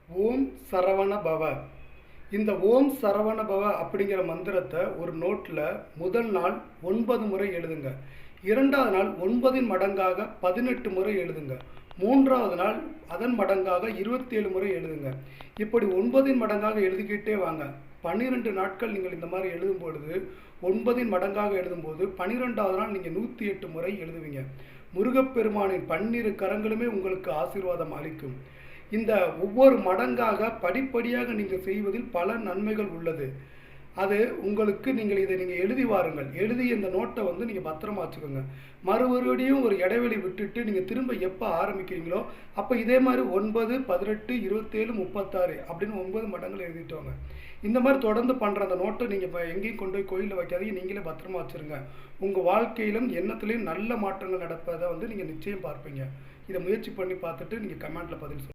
ஓம் சரவண பவ. இந்த ஓம் சரவண பவ அப்படிங்கிற மந்திரத்தை ஒரு நோட்டில் முதல் நாள் 9 முறை எழுதுங்க. இரண்டாவது நாள் 9 மடங்காக 18 முறை எழுதுங்க. மூன்றாவது நாள் அதன் மடங்காக 27 முறை எழுதுங்க. இப்படி 9 மடங்காக எழுதிக்கிட்டே வாங்க. 12 நாட்கள் நீங்கள் இந்த மாதிரி எழுதும் பொழுது 9 மடங்காக எழுதும்போது 12வது நாள் நீங்கள் 108 முறை எழுதுவீங்க. முருகப்பெருமானின் 12 கரங்களுமே உங்களுக்கு ஆசீர்வாதம் அளிக்கும். இந்த ஒவ்வொரு மடங்காக படிப்படியாக நீங்கள் செய்வதில் பல நன்மைகள் உள்ளது. அது உங்களுக்கு நீங்கள் இதை எழுதி வாருங்கள். எழுதி இந்த நோட்டை நீங்கள் பத்திரமா வச்சுக்கோங்க. மறுபடியும் ஒரு இடைவெளி விட்டுட்டு நீங்கள் திரும்ப எப்போ ஆரம்பிக்கிறீங்களோ அப்போ இதே மாதிரி 9, 18, 27, 36 அப்படின்னு 9 மடங்கள் எழுதிட்டு வாங்க. இந்த மாதிரி தொடர்ந்து பண்ணுற அந்த நோட்டை நீங்கள் இப்போ எங்கேயும் கொண்டு போய் கோயிலில் வைக்காதீங்க, நீங்களே பத்திரமா வச்சுருங்க. உங்கள் வாழ்க்கையிலும் எண்ணத்துலேயும் நல்ல மாற்றங்கள் நடப்பதை நீங்கள் நிச்சயம் பார்ப்பீங்க. இதை முயற்சி பண்ணி பார்த்துட்டு நீங்கள் கமெண்ட்டில் பதில் சொல்லுங்கள்.